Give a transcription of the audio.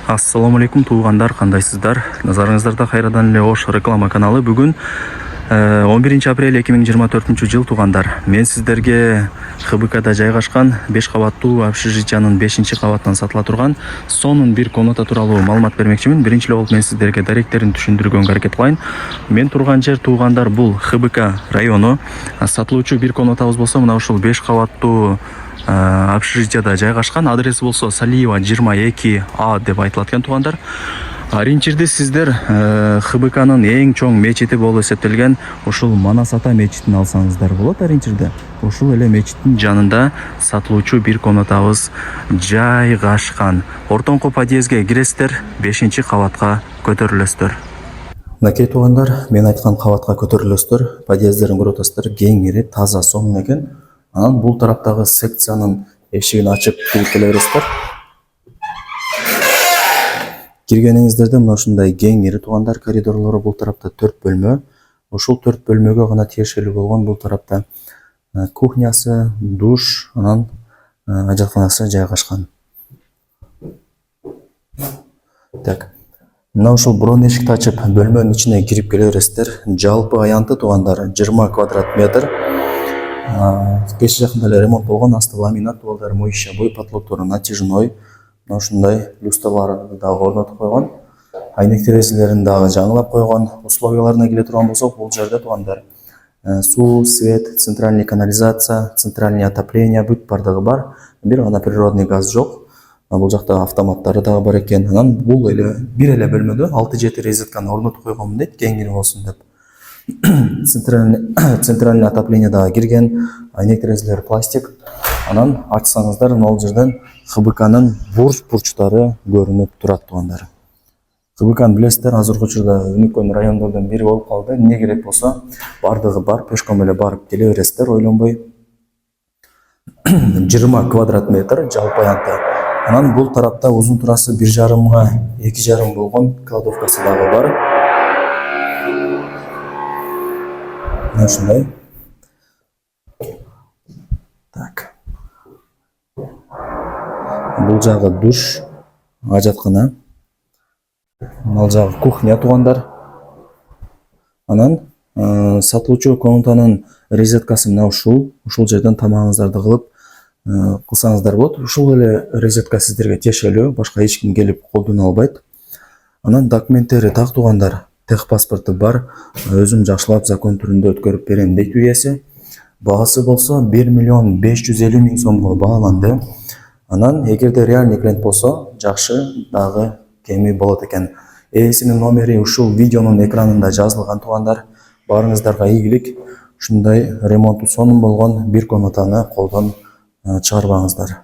Ассаламу алейкум туугандар, кандайсыздар? Назарыңыздарда кайрадан эле Ош реклама каналы. Бүгүн 11 апрель 2024 жыл туугандар. Мен сиздерге ХБКда жайгашкан 5 кабаттуу общежитиянын 5-кабатынан сатыла турган сонун бир комната тууралуу маалымат бермекчимин. Биринчи болуп мен сиздерге даректерин түшүндүргөнгө аракет кылайын. Мен турган жер туугандар бул ХБК району. Сатылуучу бир комнатабыз болсо мына ушул 5 кабаттуу общежитияда жайгашкан. Адреси болсо Салиева 22А деп айтылат экен туугандар. Аринчирде сиздер ХБКнын эң чоң мечити болуп эсептелген ушул Манас ата мечитин алсаңыздар болот. Аринчирде ушул эле мечиттин жанында сатылуучу бир комнатабыз жайгашкан. Ортоңку подъездге киресиздер, 5-кабатка көтөрүлөсүздөр. Мынакей туугандар, мен айткан кабатка көтөрүлөсүздөр. Подъездерин көрүп атасыздар, кеңири, таза, сонун экен. Анан бул тараптагы секциянын эшигин ачып кирип келе бересиздер. Киргениңиздерде мына ушундай кеңири туугандар, коридорлору бул тарапта 4 бөлмө. Ушул 4 бөлмөгө гана тиешелүү болгон бул тарапта кухнясы, душ, анан ажатканасы жайгашкан. Так. Мына ушул бурон эшикти ачып бөлмөнүн ичине кирип келе бересиздер. Жалпы аянты туугандар 20 квадрат метр. Кече жакында эле ремонт болгон, асты ламинат, болдар моющая, бой потолоктору натяжной. Мына ушундай люстрларды дагы орнотуп койгон. Айнек терезелерин дагы жаңылап койгон. Условияларына келе турган болсок, бул жерде туугандар суу, свет, центральный канализация, центральный отопление бүт бардыгы бар. Бир гана природный газ жок. Бул жакта автоматтары дагы бар экен. Анан бул эле бир эле бөлмөдө 6-7 розетканы орнотуп койгонмун дейт, кеңири болсун деп. Центральный отопление дагы кирген, айнек терезелер пластик. Анан ачсаңыздар, мына жерден ХБКнын бурч-бурчтары көрүнүп турат туугандар. ХБКны билесиздер, азыркы учурда өнүккөн райондордун бири болуп калды. Эмне керек болсо, бардыгы бар, пешком эле барып келе бересиздер, ойлонбой. 20 квадрат метр жалпы аянты. Анан бул тарапта узун турасы 1,5 га 2,5 болгон кладовкасы дагы бар. Мына ушундай. Так. Бул жагы душ, ажаткана. Ал жагы кухня туугандар. Анан сатылуучу комнатанын розеткасы мына ушул жерден тамагыңыздарды кылып кылсаңыздар болот. Ушул эле розетка сиздерге тиешелүү, башка эч ким келип колдоно албайт. Анан документтери так туугандар, техпаспорту бар, өзүм жакшылап закон түрүндө өткөрүп берем дейт үйеси. Баасы болсо 1,550 000 сомго бааланды. Анан эгерде реальный клиент болсо, жакшы дагы кеми болот экен. Ээсинин номери ушул видеонун экранында жазылган туугандар. Баарыңыздарга ийгилик. Ушундай ремонту сонун болгон бир комнатаны колдон чыгарбаңыздар.